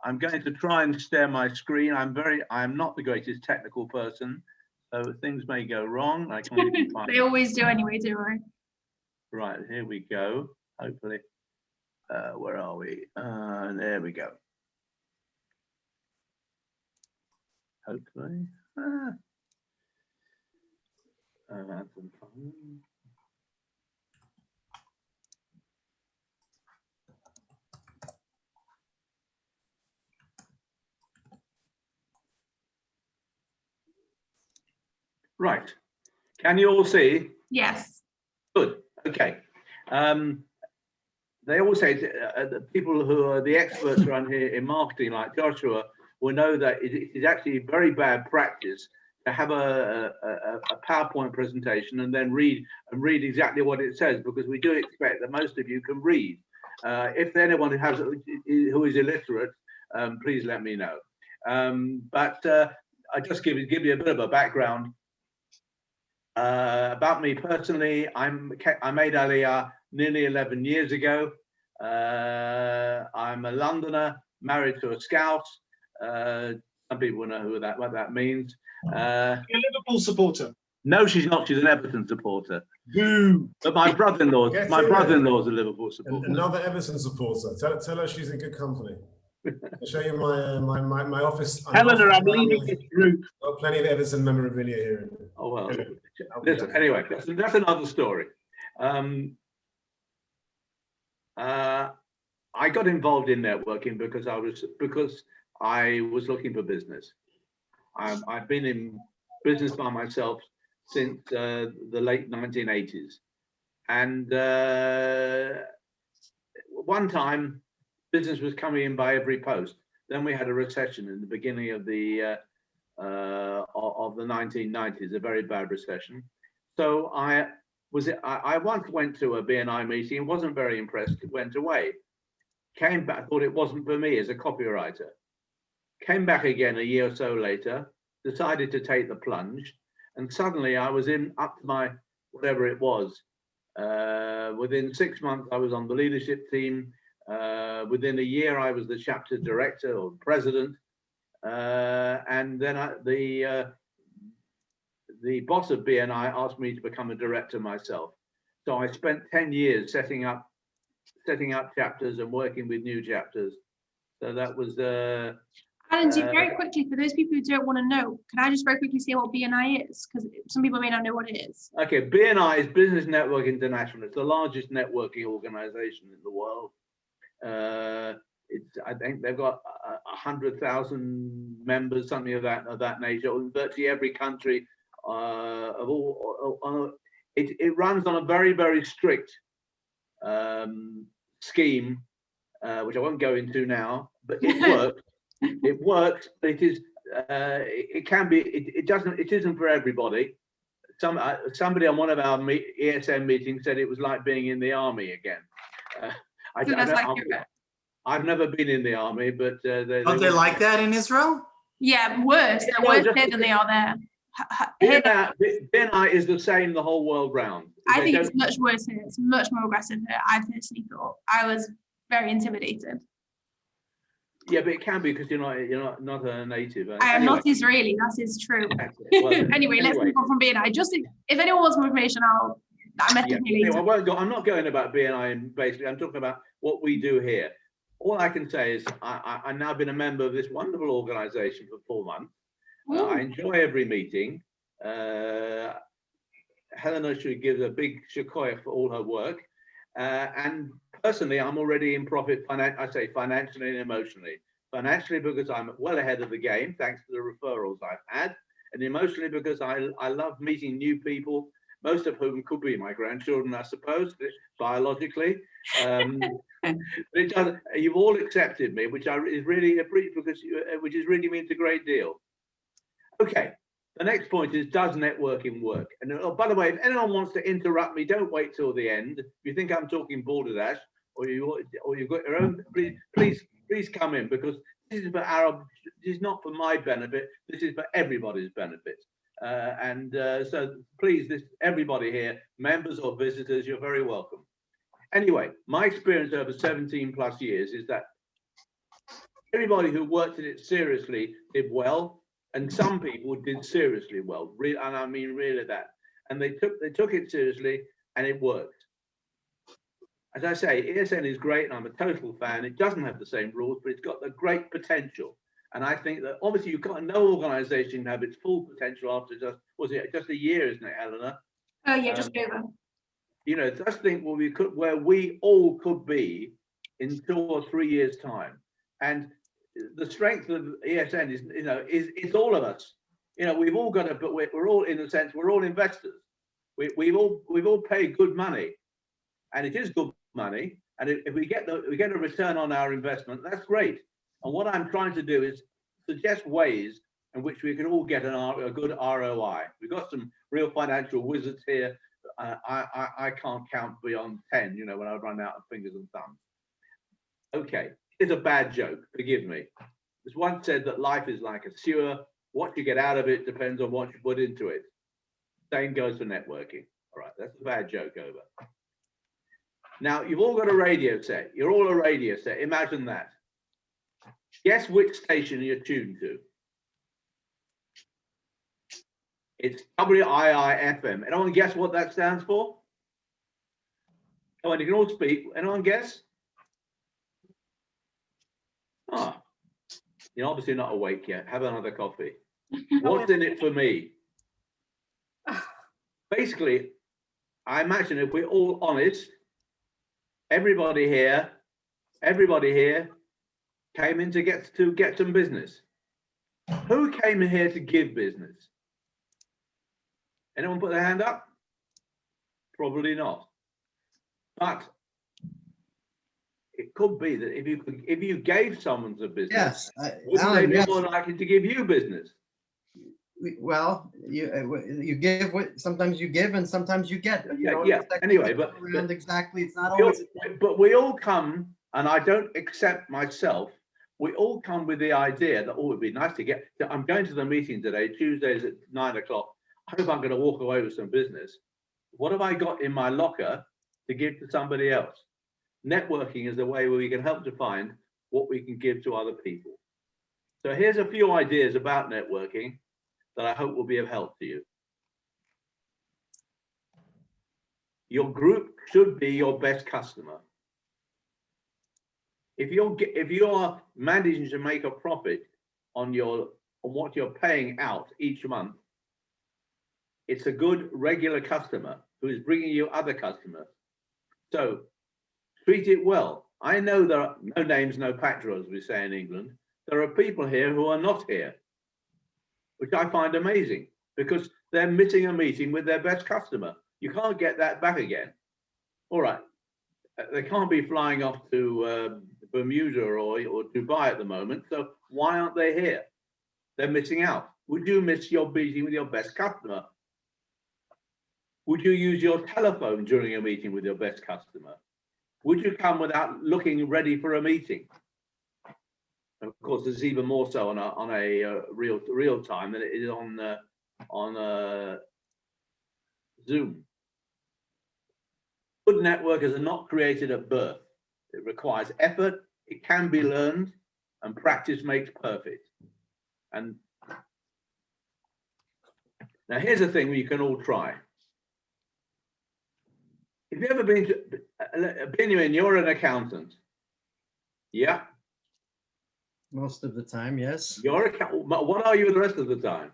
I'm going to try and share my screen. I'm not the greatest technical person, so things may go wrong. I can't even find They always do anyway, don't worry. Right, here we go. Hopefully, where are we? There we go. Hopefully. That's fun. Right. Can you all see? Yes. Good. Okay. They always say that people who are the experts around here in marketing, like Joshua, will know that it is actually very bad practice to have a PowerPoint presentation and then read exactly what it says, because we do expect that most of you can read. If anyone who is illiterate, please let me know. But I just give you a bit of a background about me personally. I made Aliyah nearly 11 years ago. I'm a Londoner, married to a Scout. Some people know what that means. You're a Liverpool supporter? No, she's not. She's an Everton supporter. Boo! But my brother-in-law is a Liverpool supporter. Another Everton supporter. Tell her she's in good company. I'll show you my office. Helena, I'm leaving this group. Got plenty of Everton memorabilia here. Oh well. Listen, anyway, that's another story. I got involved in networking because I was looking for business. I've been in business by myself since the late 1980s, and one time business was coming in by every post. Then we had a recession in the beginning of the 1990s, a very bad recession. So I once went to a BNI meeting, wasn't very impressed, went away. Came back, thought it wasn't for me as a copywriter. Came back again a year or so later, decided to take the plunge, and suddenly I was up to my, whatever it was. Within 6 months, I was on the leadership team. Within a year, I was the chapter director or president. And then the boss of BNI asked me to become a director myself. So I spent 10 years setting up chapters and working with new chapters. So that was Alan, very quickly, for those people who don't want to know, can I just very quickly say what BNI is? Because some people may not know what it is. Okay, BNI is Business Network International. It's the largest networking organization in the world. I think they've got 100,000 members, something of that nature, in virtually every country of all. It runs on a very, very strict scheme, which I won't go into now, but it works. It works. It is. It can be. It isn't for everybody. Somebody on one of our ESM meetings said it was like being in the army again. I've never been in the army, but they like that in Israel? Yeah, worse. They're worse here than they are there. BNI is the same the whole world round. I think it's much worse here. It's much more aggressive here. I personally thought. I was very intimidated. Yeah, but it can be because you're not a native. I am not Israeli. That is true. Well, anyway, let's move on from BNI. Just if anyone wants more information, I message you later. I'm not going about BNI. Basically, I'm talking about what we do here. All I can say is I've now been a member of this wonderful organization for 4 months. I enjoy every meeting. Helena should give a big shakoya for all her work. And personally, I'm already in profit, I say financially and emotionally. Financially because I'm well ahead of the game, thanks to the referrals I've had. And emotionally because I love meeting new people, most of whom could be my grandchildren, I suppose, biologically. You've all accepted me, which is really appreciate, which is really means a great deal. Okay, the next point is, does networking work? And by the way, if anyone wants to interrupt me, don't wait till the end. If you think I'm talking balderdash or you've got your own, please come in, because this is for this is not for my benefit. This is for everybody's benefit. So please, everybody here, members or visitors, you're very welcome. Anyway, my experience over 17+ years is that everybody who worked in it seriously did well, and some people did seriously well. And I mean really that. And they took it seriously, and it worked. As I say, ESN is great, and I'm a total fan. It doesn't have the same rules, but it's got the great potential. And I think that obviously no organisation can have its full potential after just a year, isn't it, Eleanor? Yeah, just over. You know, just think where we all could be in 2 or 3 years' time. And the strength of ESN is, you know, it's all of us. You know, we've all got to, but we're all, in a sense, we're all investors. We've all paid good money, and it is good money. And if we get a return on our investment, that's great. And what I'm trying to do is suggest ways in which we can all get a good ROI. We've got some real financial wizards here. I can't count beyond 10, you know, when I run out of fingers and thumbs. Okay, it's a bad joke, forgive me. It's once said that life is like a sewer. What you get out of it depends on what you put into it. Same goes for networking. All right, that's a bad joke over. Now, you've all got a radio set. You're all a radio set. Imagine that. Guess which station you're tuned to? It's WIIFM. Anyone guess what that stands for? Come on, you can all speak. Anyone guess? Ah, you're obviously not awake yet. Have another coffee. What's in it for me? Basically, I imagine if we're all honest, everybody here came in to get some business. Who came in here to give business? Anyone put their hand up? Probably not. But it could be that if you gave someone some business, wouldn't they be more likely to give you business? Well, you give what sometimes you give and sometimes you get. Anyway, but exactly, it's not always. But we all come, and I don't accept myself. We all come with the idea that it'd be nice to get. I'm going to the meeting today. Tuesdays at 9 o'clock. I hope I'm going to walk away with some business. What have I got in my locker to give to somebody else? Networking is a way where we can help to find what we can give to other people. So here's a few ideas about networking that I hope will be of help to you. Your group should be your best customer. If you're managing to make a profit on what you're paying out each month, it's a good regular customer who is bringing you other customers. So treat it well. I know there are no names, no patron, as we say in England. There are people here who are not here, which I find amazing because they're missing a meeting with their best customer. You can't get that back again. All right, they can't be flying off to Bermuda or Dubai at the moment, so why aren't they here? They're missing out. Would you miss your meeting with your best customer? Would you use your telephone during a meeting with your best customer? Would you come without looking ready for a meeting? Of course, it's even more so on a real time than it is on Zoom. Good networkers are not created at birth. It requires effort. It can be learned, and practice makes perfect. And now here's the thing you can all try. Have you ever been to Benjamin? You're an accountant. Yeah. Most of the time, yes. You're what are you the rest of the time?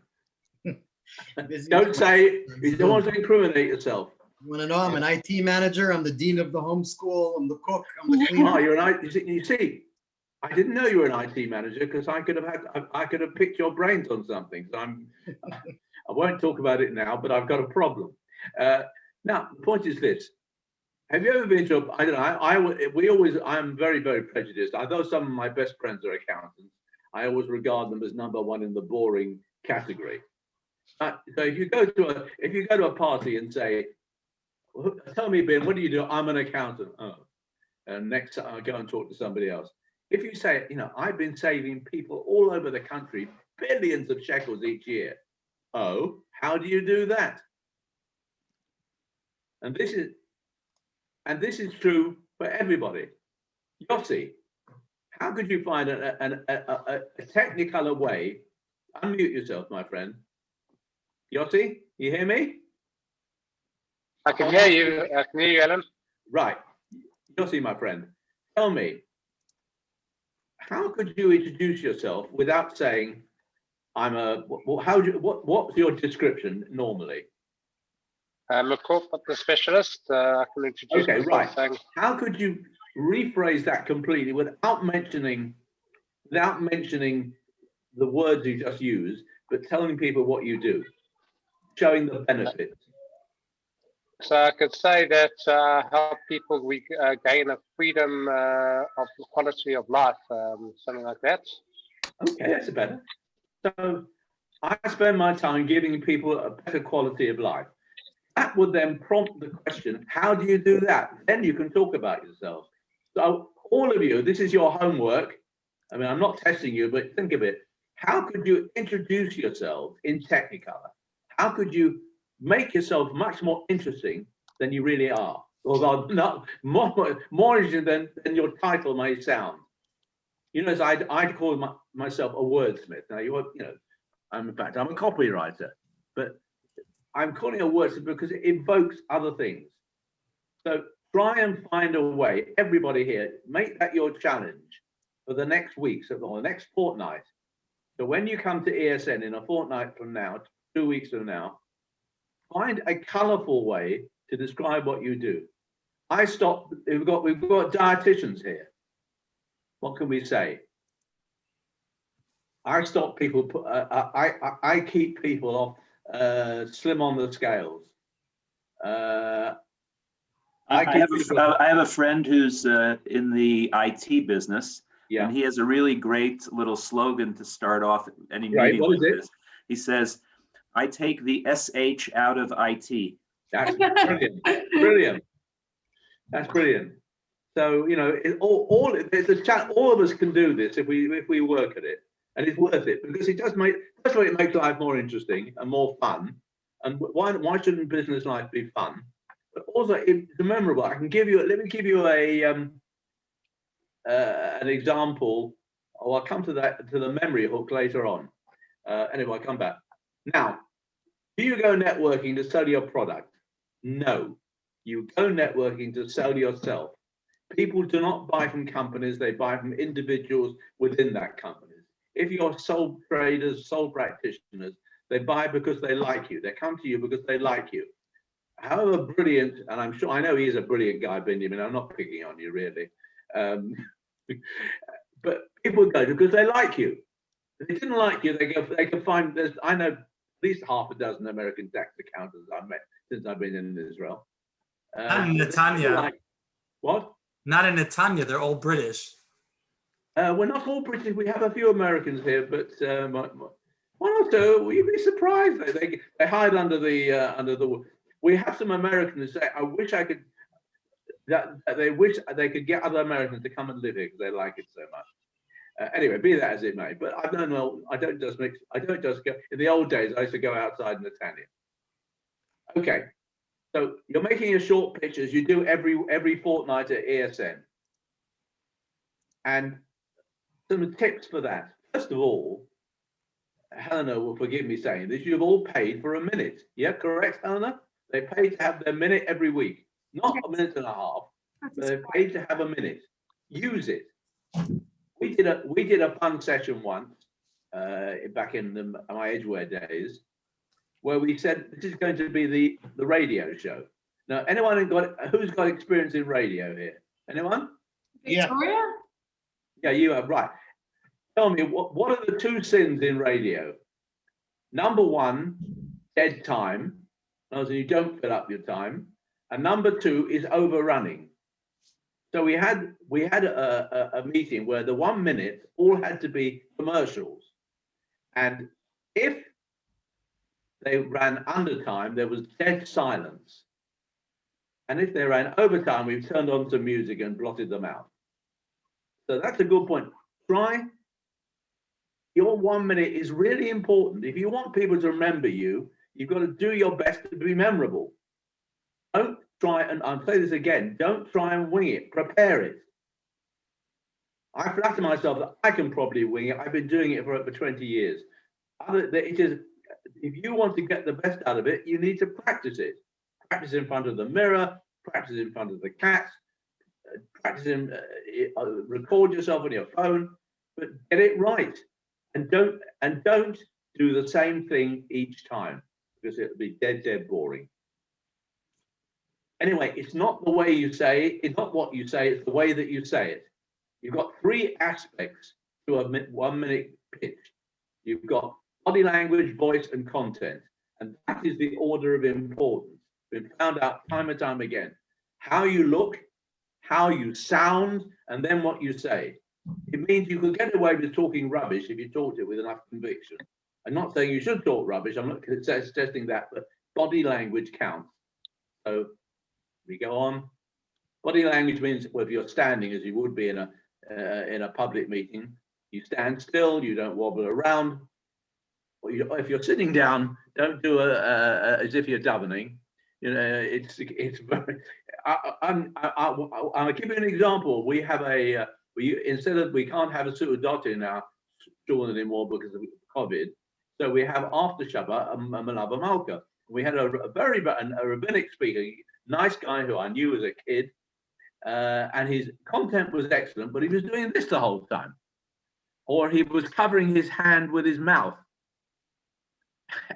Don't say, you don't want to incriminate yourself. You want to know? I'm an IT manager. I'm the dean of the homeschool. I'm the cook. I'm the cleaner. Oh, you're an IT. You see, I didn't know you were an IT manager because I could have picked your brains on something. So I won't talk about it now, but I've got a problem. Now, the point is this. Have you ever been to I don't know, I'm very, very prejudiced. Although some of my best friends are accountants, I always regard them as number one in the boring category. So if you go to a party and say, tell me, Ben, what do you do? I'm an accountant. Oh, and next I go and talk to somebody else. If you say, I've been saving people all over the country billions of shekels each year. Oh, how do you do that? And this is true for everybody. Yossi, how could you find a technicolor way? Unmute yourself, my friend. Yossi, you hear me? I can hear you. I can hear you, Alan. Right. Yossi, my friend, tell me, how could you introduce yourself without saying, I'm a, what's your description normally? I'm a corporate specialist. I can introduce Okay, myself right. saying, How could you rephrase that completely without mentioning the words you just used, but telling people what you do, showing the benefits? so I could say that help people gain a freedom of the quality of life, something like that. Okay, that's better. So I spend my time giving people a better quality of life. That would then prompt the question, how do you do that? Then you can talk about yourself. So all of you, this is your homework. I mean, I'm not testing you, but think of it. How could you introduce yourself in Technicolor? How could you make yourself much more interesting than you really are? Although not more interesting than your title may sound. You know, I'd call myself a wordsmith. Now, you know, in fact, I'm a copywriter, but I'm calling it a wordsmith because it evokes other things. So try and find a way, everybody here, make that your challenge for the next week, or the next fortnight. So when you come to ESN in a fortnight from now, 2 weeks from now, find a colorful way to describe what you do. We've got dietitians here. What can we say? I stop people, I keep people off slim on the scales. I have a friend who's in the IT business, Yeah. and he has a really great little slogan to start off any Right, meeting what like is it? this. He says, "I take the SH out of IT." That's brilliant. Brilliant. That's brilliant. So, you know, there's a chat. All of us can do this if we work at it, and it's worth it because it does make. First of all, it makes life more interesting and more fun. And why shouldn't business life be fun? But also, it's memorable. Let me give you an example. Oh, I'll come to the memory hook later on. Anyway, I'll come back. Now, do you go networking to sell your product? No, you go networking to sell yourself. People do not buy from companies, they buy from individuals within that company. If you're sole traders, sole practitioners, they buy because they like you. They come to you because they like you. However brilliant, and I know he's a brilliant guy, Benjamin, I'm not picking on you really. But people go because they like you. If they didn't like you, they can find, I know at least half a dozen American tax accountants I've met since I've been in Israel. Not in Netanya. What? Not in Netanya. They're all British. We're not all British. We have a few Americans here, but one or two. You'd be surprised. They hide under the. We have some Americans who say, "I wish I could." That they wish they could get other Americans to come and live here because they like it so much. Anyway, be that as it may, but I don't know. I don't just go. In the old days, I used to go outside in Netanya. Okay, so you're making your short pictures. You do every fortnight at ESN, and some tips for that. First of all, Helena will forgive me saying this, you've all paid for a minute. Yeah, correct, Helena? They pay to have their minute every week, not a minute and a half, but they paid to have a minute. Use it. We did a fun session once back in my Edgeware days, where we said this is going to be the radio show. Now, who's got experience in radio here? Anyone? Victoria? Yeah, you have, right. Tell me, what are the two sins in radio? Number one, dead time. So you don't fill up your time. And number two is overrunning. So we had a meeting where the 1 minute all had to be commercials. And if they ran under time, there was dead silence. And if they ran over time, we've turned on some music and blotted them out. So that's a good point. Try. Your 1 minute is really important. If you want people to remember you, you've got to do your best to be memorable. Don't try, and I'll say this again, don't try and wing it, prepare it. I flatter myself that I can probably wing it. I've been doing it for over 20 years. If you want to get the best out of it, you need to practice it. Practice in front of the mirror, practice in front of the cat, record yourself on your phone, but get it right. And don't do the same thing each time, because it'll be dead boring. Anyway, it's not the way you say it, it's not what you say, it's the way that you say it. You've got 3 aspects to a 1 minute pitch. You've got body language, voice, and content. And that is the order of importance. Been found out time and time again. How you look, how you sound, and then what you say. It means you could get away with talking rubbish if you talked it with enough conviction. I'm not saying you should talk rubbish, I'm not suggesting that, but body language counts. So we go on. Body language means, well, if you're standing as you would be in a public meeting, you stand still, you don't wobble around. Or if you're sitting down, don't do as if you're davening. You know, it's very. I'll give you an example. We have we can't have a su'udot in our shul anymore because of COVID. So we have after Shabbat a Malava Malka. We had a rabbinic speaker, nice guy who I knew as a kid, and his content was excellent, but he was doing this the whole time, or he was covering his hand with his mouth.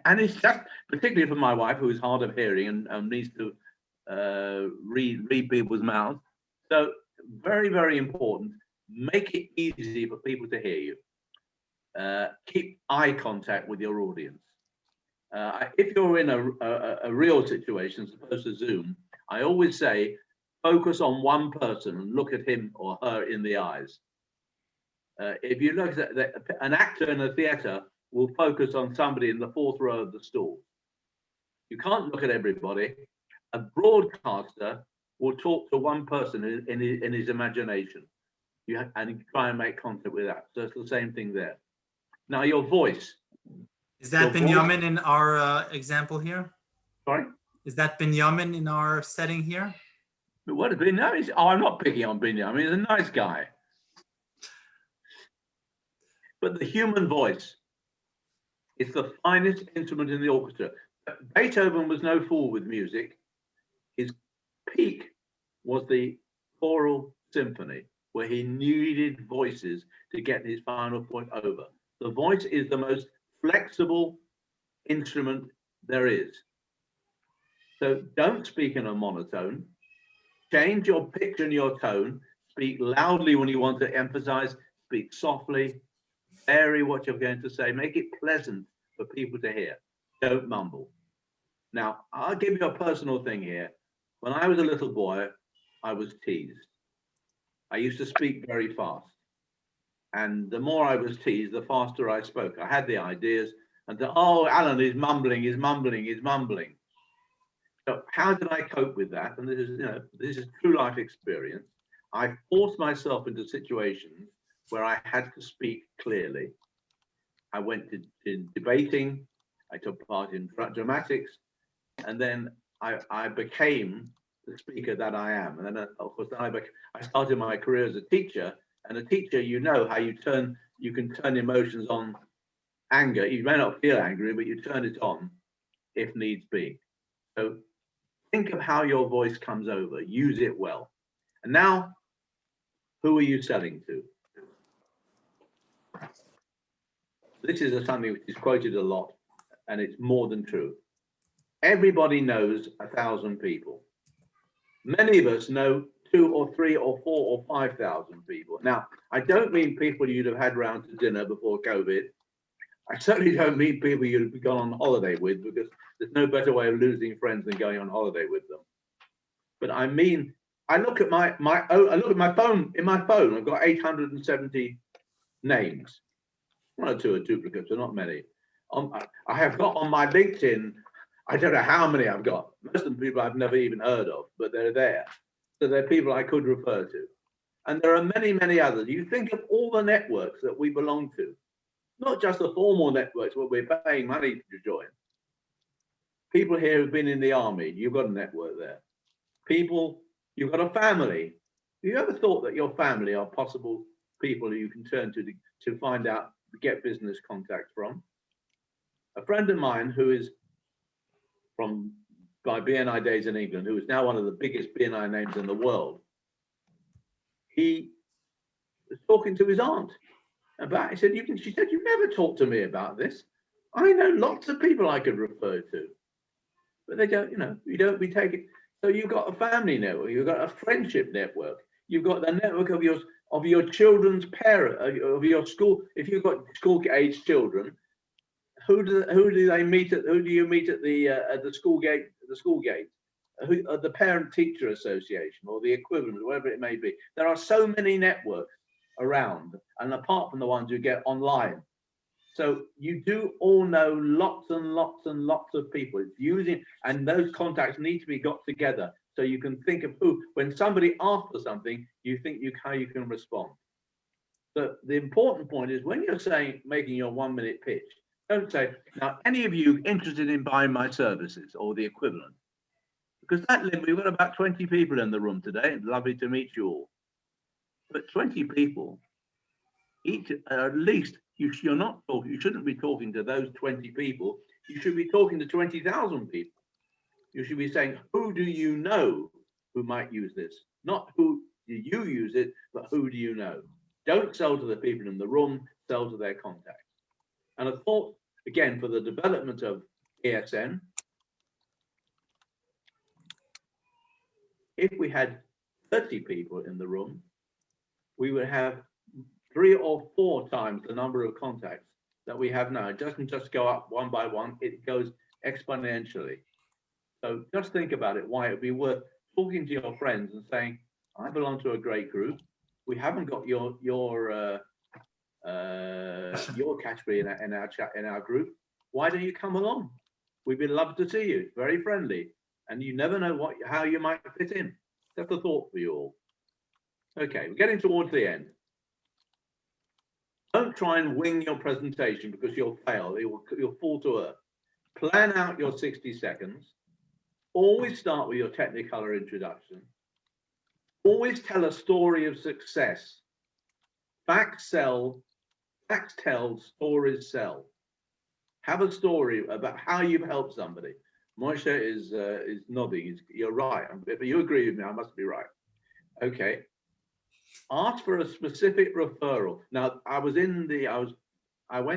And it's just, particularly for my wife, who is hard of hearing and needs to read people's mouths. So very, very important. Make it easy for people to hear you. Keep eye contact with your audience. If you're in a real situation, as opposed to Zoom, I always say, focus on one person and look at him or her in the eyes. If you look at an actor in a theater will focus on somebody in the 4th row of the stall. You can't look at everybody. A broadcaster will talk to one person in his imagination. And try and make contact with that. So it's the same thing there. Now your voice. Is that Binyamin in our example here? Sorry? Is that Binyamin in our setting here? But what is Binyamin? Oh, I'm not picking on Binyamin. He's a nice guy. But the human voice is the finest instrument in the orchestra. Beethoven was no fool with music. His peak was the choral symphony, where he needed voices to get his final point over. The voice is the most flexible instrument there is. So don't speak in a monotone. Change your pitch and your tone. Speak loudly when you want to emphasize. Speak softly. Vary what you're going to say. Make it pleasant for people to hear. Don't mumble. Now, I'll give you a personal thing here. When I was a little boy, I was teased. I used to speak very fast. And the more I was teased, the faster I spoke. I had the ideas and oh, Alan is mumbling, he's mumbling, he's mumbling. So how did I cope with that? And this is true life experience. I forced myself into situations where I had to speak clearly. I went to debating, I took part in dramatics, and then I became the speaker that I am. And then, of course, I started my career as a teacher. And a teacher, you know how you can turn emotions on. Anger, you may not feel angry, but you turn it on if needs be. So think of how your voice comes over. Use it well. And now, who are you selling to? This is something which is quoted a lot, and it's more than true. Everybody knows 1,000 people. Many of us know 2 or 3 or 4 or 5,000 people. Now, I don't mean people you'd have had round to dinner before COVID. I certainly don't mean people you'd have gone on holiday with, because there's no better way of losing friends than going on holiday with them. But I mean, I look at my phone. In my phone, I've got 870 names. 1 or 2 are duplicates, but not many. I have got on my LinkedIn, I don't know how many I've got. Most of them people I've never even heard of, but they're there. So they're people I could refer to. And there are many, many others. You think of all the networks that we belong to, not just the formal networks where we're paying money to join. People here who've been in the army, you've got a network there. People, you've got a family. Have you ever thought that your family are possible people who you can turn to find out, get business contacts from. A friend of mine who is from my BNI days in England, who is now one of the biggest BNI names in the world, he was talking to his aunt about, he said, she said, you never talked to me about this. I know lots of people I could refer to, but they don't, we take it. So you've got a family network, you've got a friendship network, you've got the network of your children's parent, of your school. If you've got school-age children, who do you meet at the school gate? The parent-teacher association or the equivalent, whatever it may be. There are so many networks around, and apart from the ones you get online. So you do all know lots and lots and lots of people. It's using, and those contacts need to be got together so you can think of who, when somebody asks for something, you think how you can respond. So the important point is when you're making your 1-minute pitch, don't say, now, any of you interested in buying my services or the equivalent? Because we've got about 20 people in the room today. It's lovely to meet you all. But 20 people, each at least, you shouldn't be talking to those 20 people. You should be talking to 20,000 people. You should be saying, who do you know who might use this? Not who do you use it, but who do you know? Don't sell to the people in the room, sell to their contacts. And a thought, again, for the development of ESN, if we had 30 people in the room, we would have 3 or 4 times the number of contacts that we have now. It doesn't just go up one by one, it goes exponentially. So just think about it, why it would be worth talking to your friends and saying, I belong to a great group. We haven't got your category in our group. Why don't you come along? We'd love to see you. It's very friendly, and you never know how you might fit in. That's a thought for you all. Okay, we're getting towards the end. Don't try and wing your presentation because you'll fail. You'll fall to earth. Plan out your 60 seconds. Always start with your Technicolor introduction. Always tell a story of success. Facts tell, stories sell. Have a story about how you've helped somebody. Moshe is nodding. You're right. If you agree with me, I must be right. Okay. Ask for a specific referral. Now, I went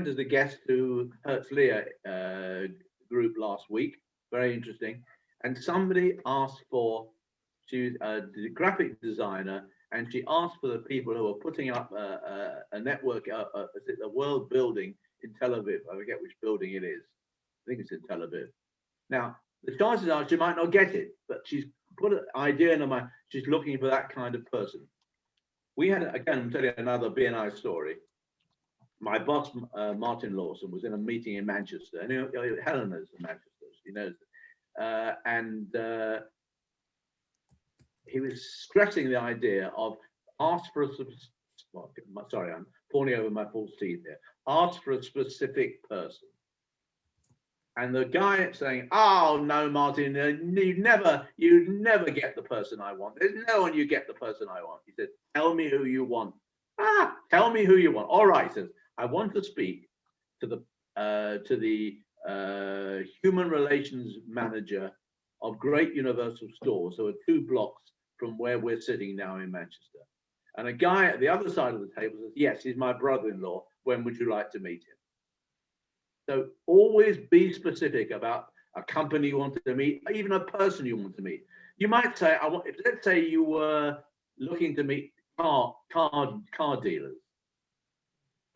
as a guest to Herzliya group last week. Very interesting. And somebody asked for, she's a graphic designer, and she asked for the people who are putting up a network, a world building in Tel Aviv. I forget which building it is. I think it's in Tel Aviv. Now, the chances are she might not get it, but she's put an idea in her mind. She's looking for that kind of person. We had, again, I'll tell you another BNI story. My boss, Martin Lawson, was in a meeting in Manchester, and Helena's in Manchester, she knows it. He was stressing the idea of ask for sorry, I'm falling over my false teeth here. Ask for a specific person. And the guy saying, oh no, Martin, you'd never get the person I want. There's no one you get the person I want. He said, tell me who you want. Tell me who you want. All right, he says, I want to speak to the human relations manager of Great Universal Stores, so 2 blocks from where we're sitting now in Manchester. And a guy at the other side of the table says, yes, he's my brother-in-law. When would you like to meet him? So always be specific about a company you want to meet, even a person you want to meet. You might say, let's say you were looking to meet car dealers.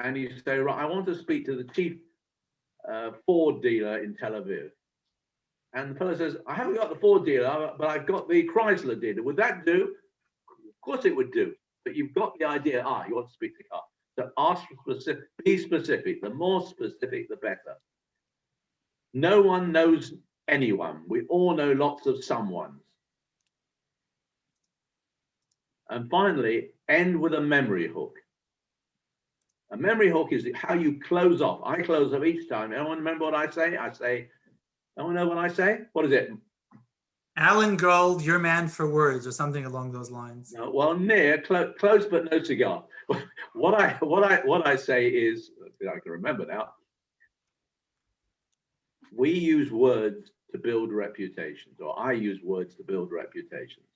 And you say, right, I want to speak to the chief Ford dealer in Tel Aviv. And the fellow says, I haven't got the Ford dealer, but I've got the Chrysler dealer. Would that do? Of course it would do. But you've got the idea, you want to speak to car. So ask for specific, be specific. The more specific, the better. No one knows anyone. We all know lots of someones. And finally, end with a memory hook. A memory hook is how you close off. I close off each time. Anyone remember what I say? I say, anyone know what I say? What is it? Alan Gold, your man for words, or something along those lines. No, well, near, close, but no cigar. what I say is, I can remember now. We use words to build reputations, or I use words to build reputations,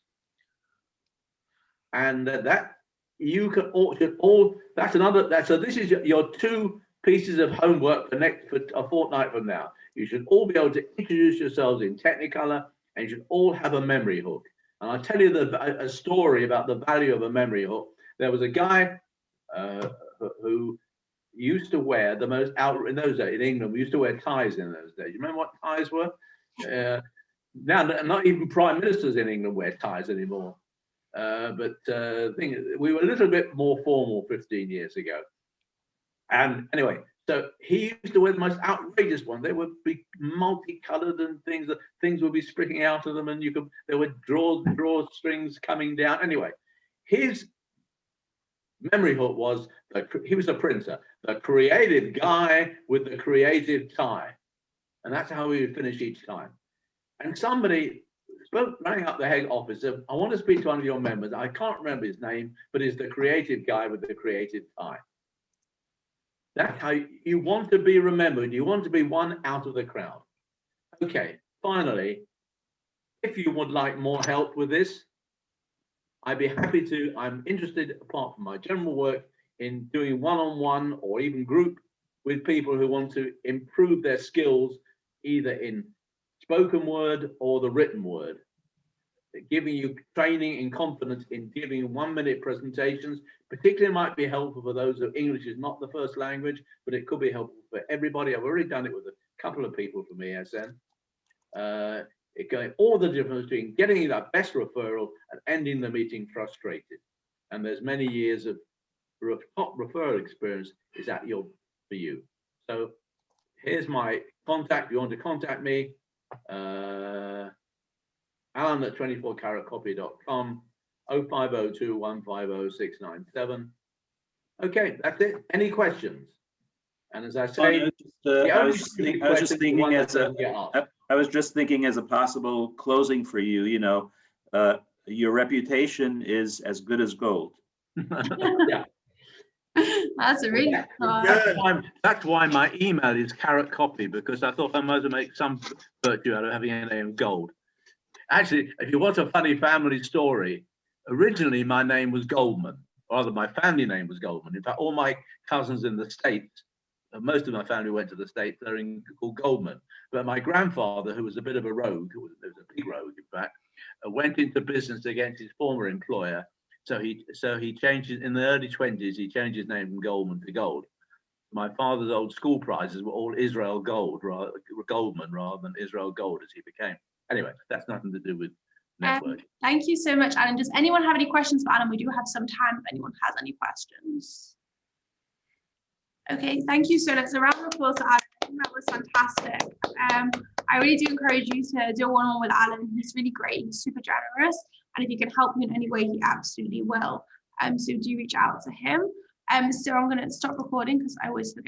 and that you can should all. That's another. So this is your two pieces of homework for a fortnight from now. You should all be able to introduce yourselves in Technicolor, and you should all have a memory hook. And I'll tell you a story about the value of a memory hook. There was a guy who used to wear the most in those days in England. We used to wear ties in those days. You remember what ties were? Now, not even prime ministers in England wear ties anymore. But the thing is, we were a little bit more formal 15 years ago. And anyway, so he used to wear the most outrageous one. They would be multicolored and things would be sprigging out of them, and there were drawstrings coming down. Anyway, his memory hook was he was a printer, the creative guy with the creative tie, and that's how we would finish each time. And somebody running up the head office said, "I want to speak to one of your members. I can't remember his name, but he's the creative guy with the creative tie." That's how you want to be remembered. You want to be one out of the crowd. Okay, finally, if you would like more help with this, I'd be happy to. I'm interested, apart from my general work, in doing one-on-one or even group with people who want to improve their skills, either in spoken word or the written word. Giving you training and confidence in giving 1-minute presentations, particularly might be helpful for those who English is not the first language, but it could be helpful for everybody. I've already done it with a couple of people from ESN. It going all the difference between getting that best referral and ending the meeting frustrated. And there's many years of top referral experience is for you. So here's my contact. If you want to contact me, Alan at 24caratcopy.com, 0502 150 697. Okay, that's it. Any questions? And as I say, I was just thinking as a possible closing for you, your reputation is as good as gold. Yeah. That's a really that's why my email is Carrot Copy, because I thought I might make some virtue out of having a name Gold. Actually, if you want a funny family story, originally my name was Goldman, or rather my family name was Goldman. In fact, all my cousins in the States, most of my family went to the States, they're called Goldman. But my grandfather, who was a bit of a rogue, who was a big rogue in fact, went into business against his former employer. So he changed in the early 20s, he changed his name from Goldman to Gold. My father's old school prizes were all Israel Goldman rather than Israel Gold as he became. Anyway, that's nothing to do with network. Thank you so much, Alan. Does anyone have any questions for Alan? We do have some time if anyone has any questions. Okay, thank you so much. A round of applause to Alan. I think that was fantastic. I really do encourage you to do a one-on-one with Alan. He's really great. He's super generous. And if he can help you in any way, he absolutely will. So do reach out to him. So I'm going to stop recording because I always forget.